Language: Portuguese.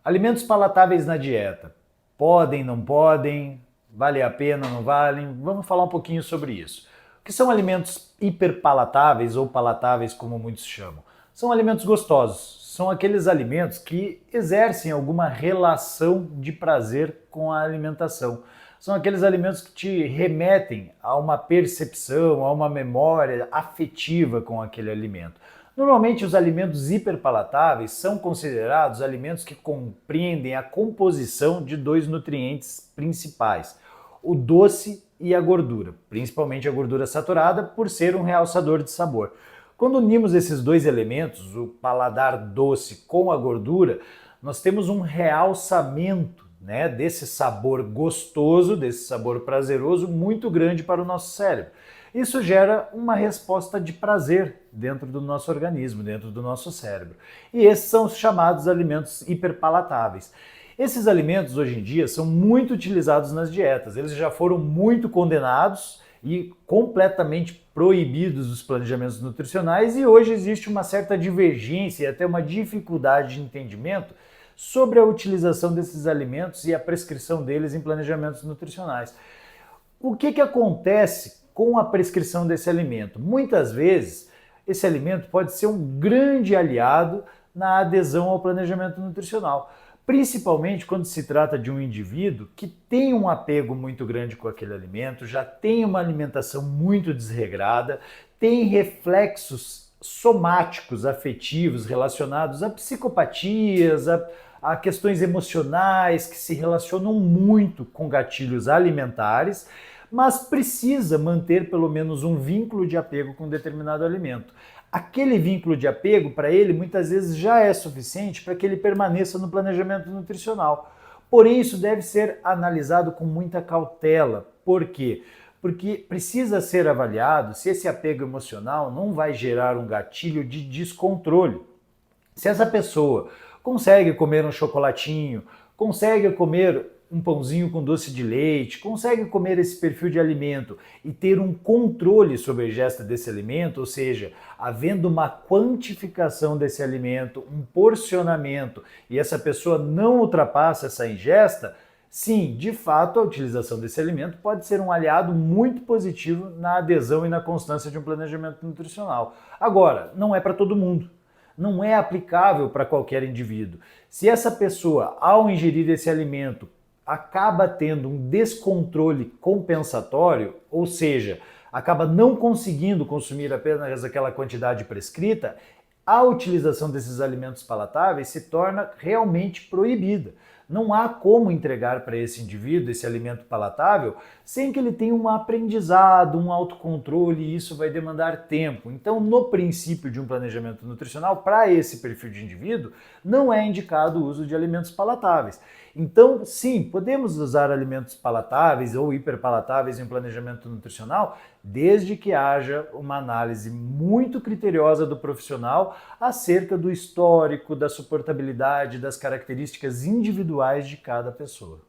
Alimentos palatáveis na dieta. Podem, não podem? Vale a pena, não valem? Vamos falar um pouquinho sobre isso. O que são alimentos hiperpalatáveis ou palatáveis, como muitos chamam? São alimentos gostosos. São aqueles alimentos que exercem alguma relação de prazer com a alimentação. São aqueles alimentos que te remetem a uma percepção, a uma memória afetiva com aquele alimento. Normalmente, os alimentos hiperpalatáveis são considerados alimentos que compreendem a composição de dois nutrientes principais, o doce e a gordura, principalmente a gordura saturada, por ser um realçador de sabor. Quando unimos esses dois elementos, o paladar doce com a gordura, nós temos um realçamento, desse sabor gostoso, desse sabor prazeroso muito grande para o nosso cérebro. Isso gera uma resposta de prazer dentro do nosso organismo, dentro do nosso cérebro. E esses são os chamados alimentos hiperpalatáveis. Esses alimentos hoje em dia são muito utilizados nas dietas. Eles já foram muito condenados e completamente proibidos dos planejamentos nutricionais, e hoje existe uma certa divergência e até uma dificuldade de entendimento sobre a utilização desses alimentos e a prescrição deles em planejamentos nutricionais. O que acontece com a prescrição desse alimento? Muitas vezes, esse alimento pode ser um grande aliado na adesão ao planejamento nutricional, principalmente quando se trata de um indivíduo que tem um apego muito grande com aquele alimento, já tem uma alimentação muito desregrada, tem reflexos somáticos, afetivos relacionados a psicopatias, a questões emocionais que se relacionam muito com gatilhos alimentares, mas precisa manter pelo menos um vínculo de apego com um determinado alimento. Aquele vínculo de apego, para ele, muitas vezes já é suficiente para que ele permaneça no planejamento nutricional. Porém, isso deve ser analisado com muita cautela. Por quê? Porque precisa ser avaliado se esse apego emocional não vai gerar um gatilho de descontrole. Se essa pessoa consegue comer um chocolatinho, consegue comer um pãozinho com doce de leite, consegue comer esse perfil de alimento e ter um controle sobre a ingesta desse alimento, ou seja, havendo uma quantificação desse alimento, um porcionamento, e essa pessoa não ultrapassa essa ingesta, sim, de fato, a utilização desse alimento pode ser um aliado muito positivo na adesão e na constância de um planejamento nutricional. Agora, não é para todo mundo. Não é aplicável para qualquer indivíduo. Se essa pessoa, ao ingerir esse alimento, acaba tendo um descontrole compensatório, ou seja, acaba não conseguindo consumir apenas aquela quantidade prescrita, a utilização desses alimentos palatáveis se torna realmente proibida. Não há como entregar para esse indivíduo esse alimento palatável sem que ele tenha um aprendizado, um autocontrole, e isso vai demandar tempo. Então, no princípio de um planejamento nutricional, para esse perfil de indivíduo, não é indicado o uso de alimentos palatáveis. Então, sim, podemos usar alimentos palatáveis ou hiperpalatáveis em planejamento nutricional, desde que haja uma análise muito criteriosa do profissional acerca do histórico, da suportabilidade, das características individuais de cada pessoa.